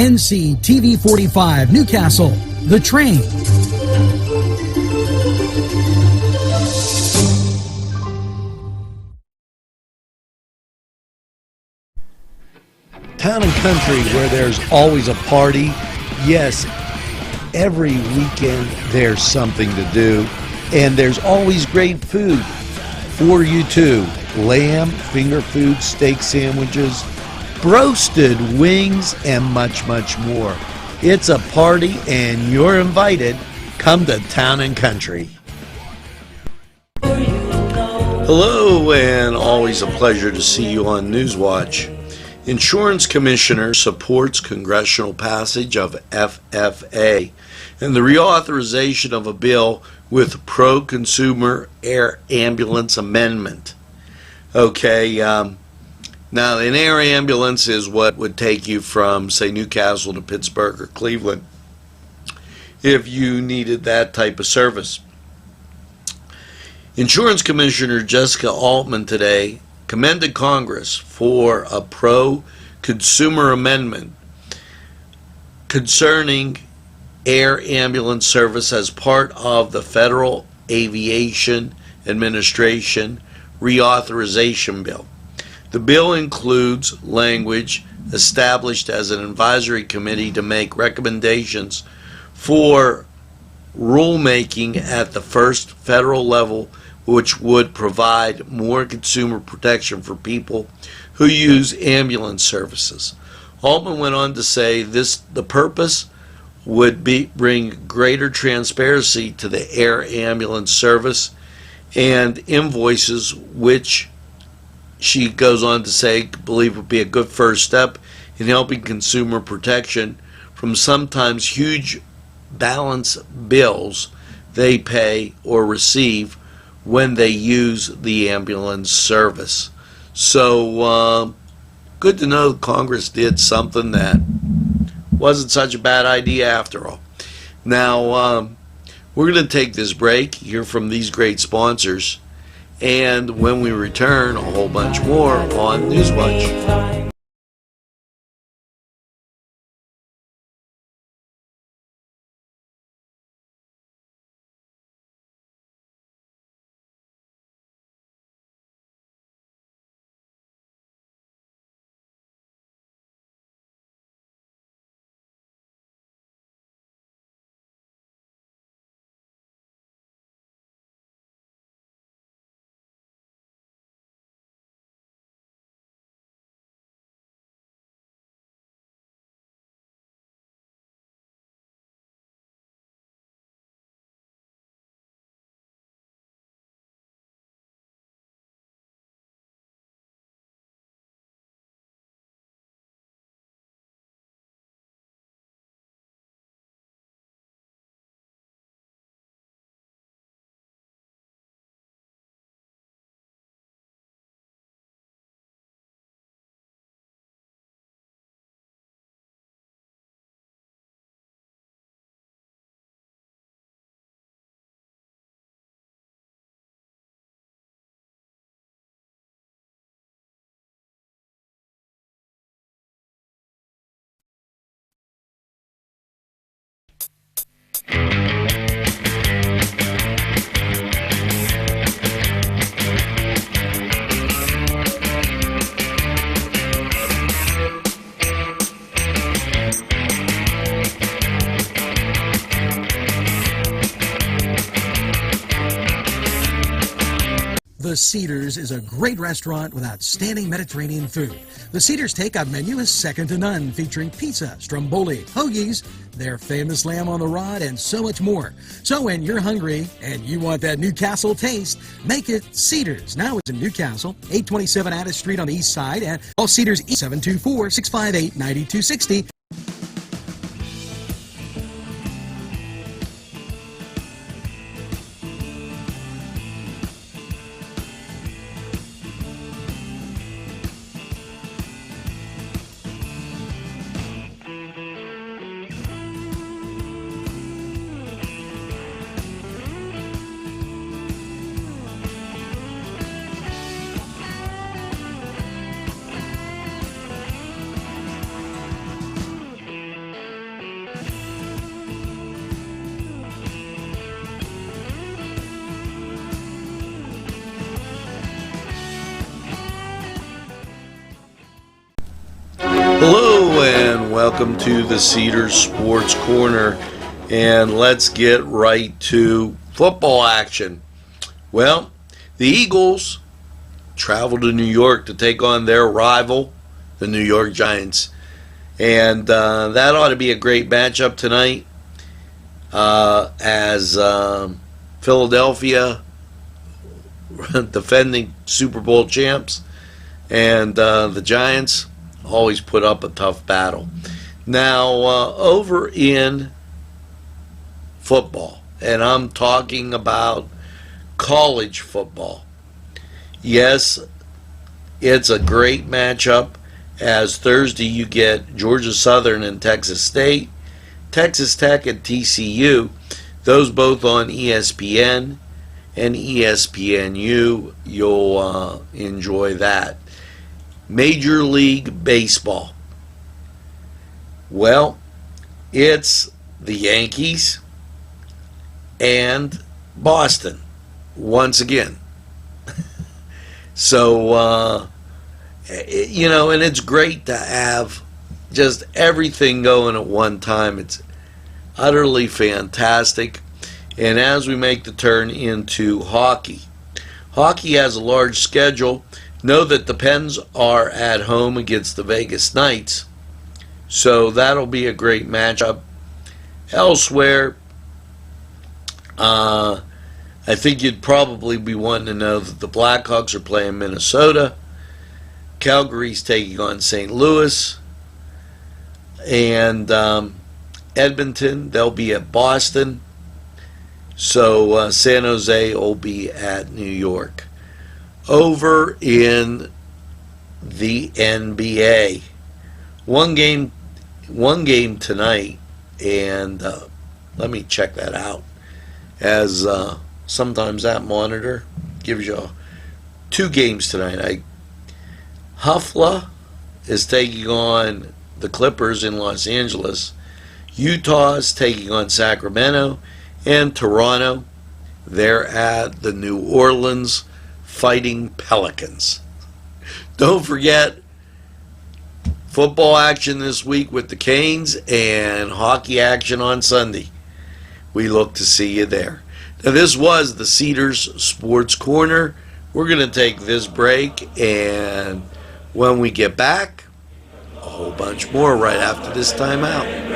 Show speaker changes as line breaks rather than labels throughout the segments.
NCTV45 Newcastle, The Train.
Town and country where there's always a party. Yes, every weekend there's something to do, and there's always great food for you too. Lamb, finger food, steak sandwiches, roasted wings, and much, much more. It's a party and you're invited. Come to Town and Country. Hello, and always a pleasure to see you on NewsWatch. Insurance Commissioner supports congressional passage of FFA and the reauthorization of a bill with pro-consumer air ambulance amendment. Okay, now an air ambulance is what would take you from, say, Newcastle to Pittsburgh or Cleveland if you needed that type of service. Insurance Commissioner Jessica Altman today commended Congress for a pro-consumer amendment concerning air ambulance service as part of the Federal Aviation Administration reauthorization bill. The bill includes language established as an advisory committee to make recommendations for rulemaking at the first federal level, which would provide more consumer protection for people who use ambulance services. Altman went on to say the purpose would bring greater transparency to the air ambulance service and invoices, which she goes on to say believe would be a good first step in helping consumer protection from sometimes huge balance bills they pay or receive when they use the ambulance service. So good to know Congress did something that wasn't such a bad idea after all. Now we're going to take this break, hear from these great sponsors, and when we return, a whole bunch more on NewsWatch.
The Cedars is a great restaurant with outstanding Mediterranean food. The Cedars takeout menu is second to none, featuring pizza, stromboli, hoagies, their famous lamb on the rod, and so much more. So when you're hungry and you want that Newcastle taste, make it Cedars. Now it's in Newcastle, 827 Addis Street on the east side, and all Cedars 724-658-9260.
Hello and welcome to the Cedars Sports Corner, and let's get right to football action. Well, the Eagles travel to New York to take on their rival, the New York Giants, and that ought to be a great matchup tonight as Philadelphia, defending Super Bowl champs, and the Giants always put up a tough battle. Now, over in football, and I'm talking about college football, yes, it's a great matchup, as Thursday you get Georgia Southern and Texas State, Texas Tech and TCU, those both on ESPN and ESPNU. You'll enjoy that. Major League Baseball. Well, it's the Yankees and Boston once again. So, and it's great to have just everything going at one time. It's utterly fantastic. And as we make the turn into hockey, hockey has a large schedule. Know that the Pens are at home against the Vegas Knights, so that'll be a great matchup. Elsewhere, I think you'd probably be wanting to know that the Blackhawks are playing Minnesota, Calgary's taking on St. Louis, and Edmonton, they'll be at Boston, so San Jose will be at New York. Over in the NBA, one game tonight, and let me check that out, as sometimes that monitor gives you 2 games tonight. Hufla is taking on the Clippers in Los Angeles, Utah is taking on Sacramento, and Toronto, they're at the New Orleans Fighting Pelicans. Don't forget football action this week with the Canes and hockey action on Sunday. We look to see you there. Now, this was the Cedars Sports Corner. We're going to take this break, and when we get back, a whole bunch more right after this timeout.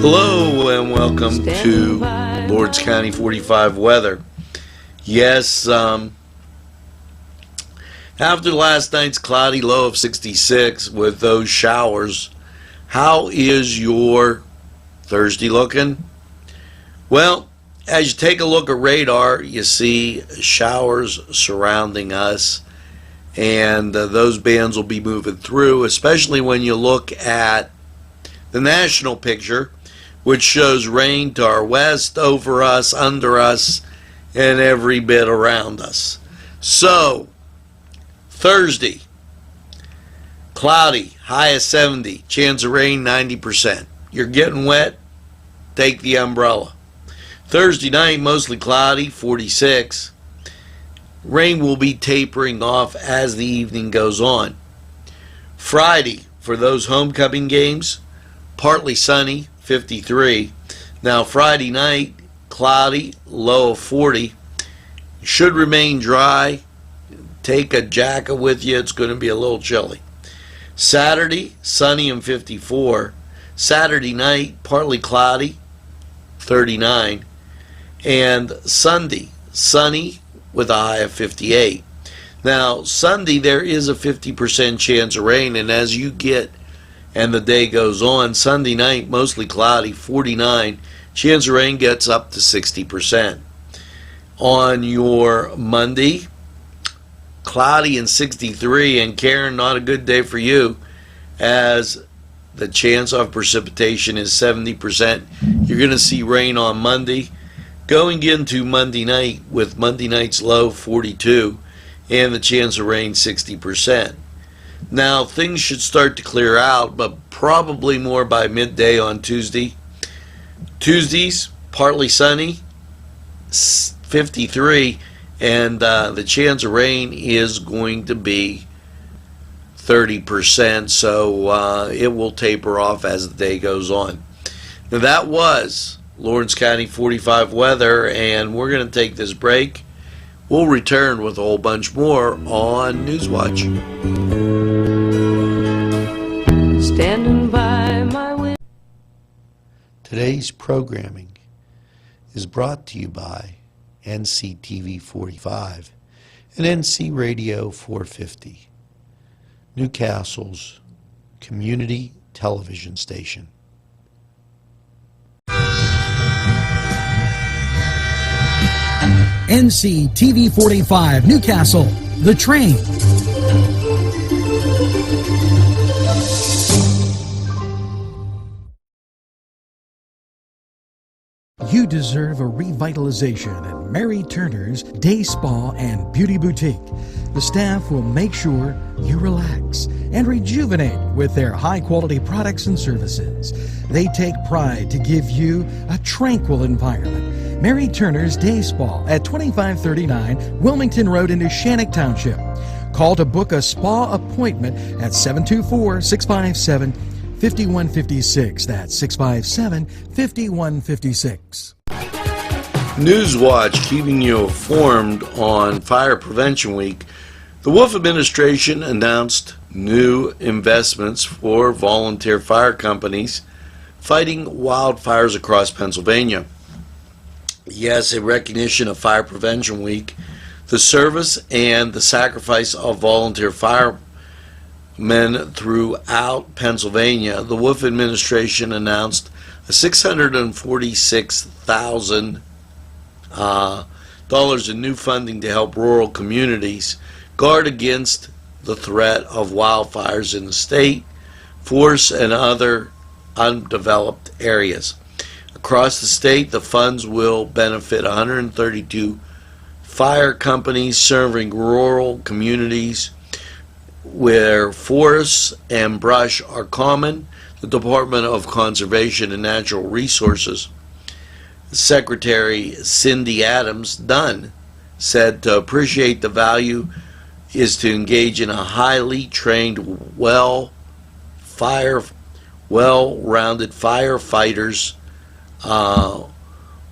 Hello and welcome to Lords County 45 weather. Yes, after last night's cloudy low of 66 with those showers, how is your Thursday looking? Well, as you take a look at radar, you see showers surrounding us, and those bands will be moving through, especially when you look at the national picture, which shows rain to our west, over us, under us, and every bit around us. So, Thursday, cloudy, high of 70, chance of rain 90%. You're getting wet, take the umbrella. Thursday night, mostly cloudy, 46. Rain will be tapering off as the evening goes on. Friday, for those homecoming games, partly sunny, 53. Now Friday night, cloudy, low of 40. Should remain dry. Take a jacket with you. It's going to be a little chilly. Saturday, sunny and 54. Saturday night, partly cloudy, 39. And Sunday, sunny with a high of 58. Now, Sunday, there is a 50% chance of rain, and as you get and the day goes on, Sunday night, mostly cloudy, 49. Chance of rain gets up to 60%. On your Monday, cloudy and 63, and Karen, not a good day for you, as the chance of precipitation is 70%. You're going to see rain on Monday. Going into Monday night with Monday night's low 42 and the chance of rain 60%. Now things should start to clear out, but probably more by midday on Tuesday. Tuesdays, partly sunny, 53, and the chance of rain is going to be 30%, so it will taper off as the day goes on. Now that was Lawrence County 45 weather, and we're going to take this break. We'll return with a whole bunch more on NewsWatch.
Standing by my window.
Today's programming is brought to you by NCTV45 and NC Radio 450, Newcastle's community television station.
NCTV45 Newcastle, The Train. You deserve a revitalization at Mary Turner's Day Spa and Beauty Boutique. The staff will make sure you relax and rejuvenate with their high-quality products and services. They take pride to give you a tranquil environment. Mary Turner's Day Spa at 2539 Wilmington Road in Shannock Township. Call to book a spa appointment at 724-657-5156. That's 657-5156.
NewsWatch keeping you informed on Fire Prevention Week. The Wolf administration announced new investments for volunteer fire companies fighting wildfires across Pennsylvania. Yes, in recognition of Fire Prevention Week, the service and the sacrifice of volunteer firemen throughout Pennsylvania, the Wolf administration announced a $646,000 in new funding to help rural communities guard against the threat of wildfires in the state, forests, and other undeveloped areas. Across the state, the funds will benefit 132 fire companies serving rural communities where forests and brush are common. The Department of Conservation and Natural Resources Secretary Cindy Adams Dunn said to appreciate the value is to engage in a highly trained, well-rounded firefighters.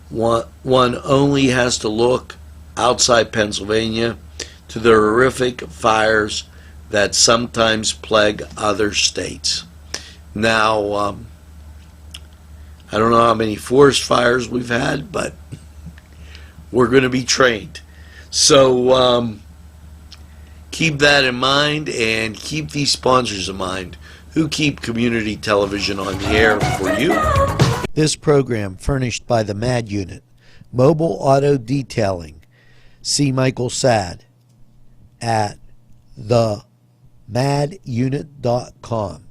One only has to look outside Pennsylvania to the horrific fires that sometimes plague other states. Now, I don't know how many forest fires we've had, but we're going to be trained. So keep that in mind, and keep these sponsors in mind who keep community television on the air for you. This program furnished by the MAD Unit, Mobile Auto Detailing. See Michael Sad at themadunit.com.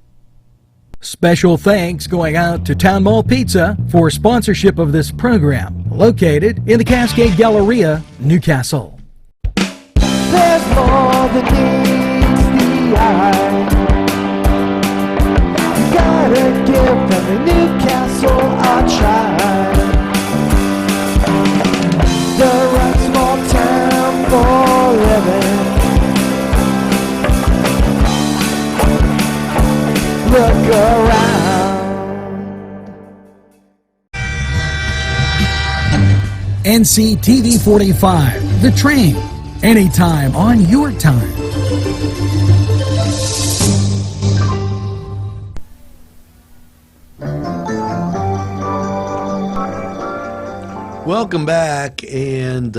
Special thanks going out to Town Mall Pizza for sponsorship of this program, located in the Cascade Galleria, Newcastle.
There's more than meets the eye. You gotta give them Newcastle a try. The right small town for living. Look around.
NCTV45, The Train, anytime on your time.
Welcome back, and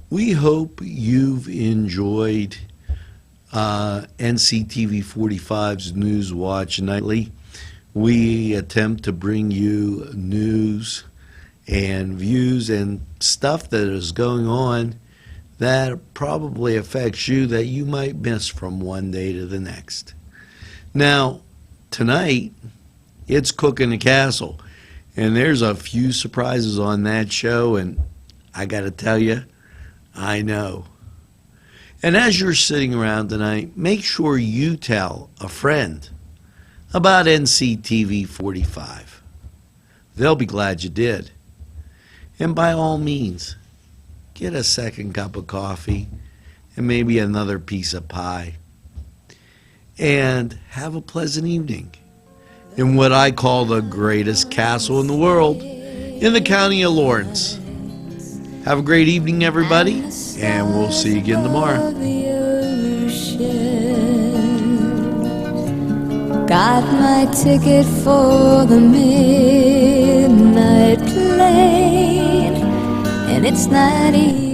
we hope you've enjoyed NCTV45's NewsWatch Nightly. We attempt to bring you news and views and stuff that is going on that probably affects you that you might miss from one day to the next. Now, tonight, it's Cooking the Castle, and there's a few surprises on that show, and I got to tell you, I know. And as you're sitting around tonight, make sure you tell a friend about NCTV45. They'll be glad you did. And by all means, get a second cup of coffee and maybe another piece of pie. And have a pleasant evening in what I call the greatest castle in the world, in the county of Lawrence. Have a great evening, everybody, and we'll see you again tomorrow.
Got my ticket for the midnight plane, and it's not easy.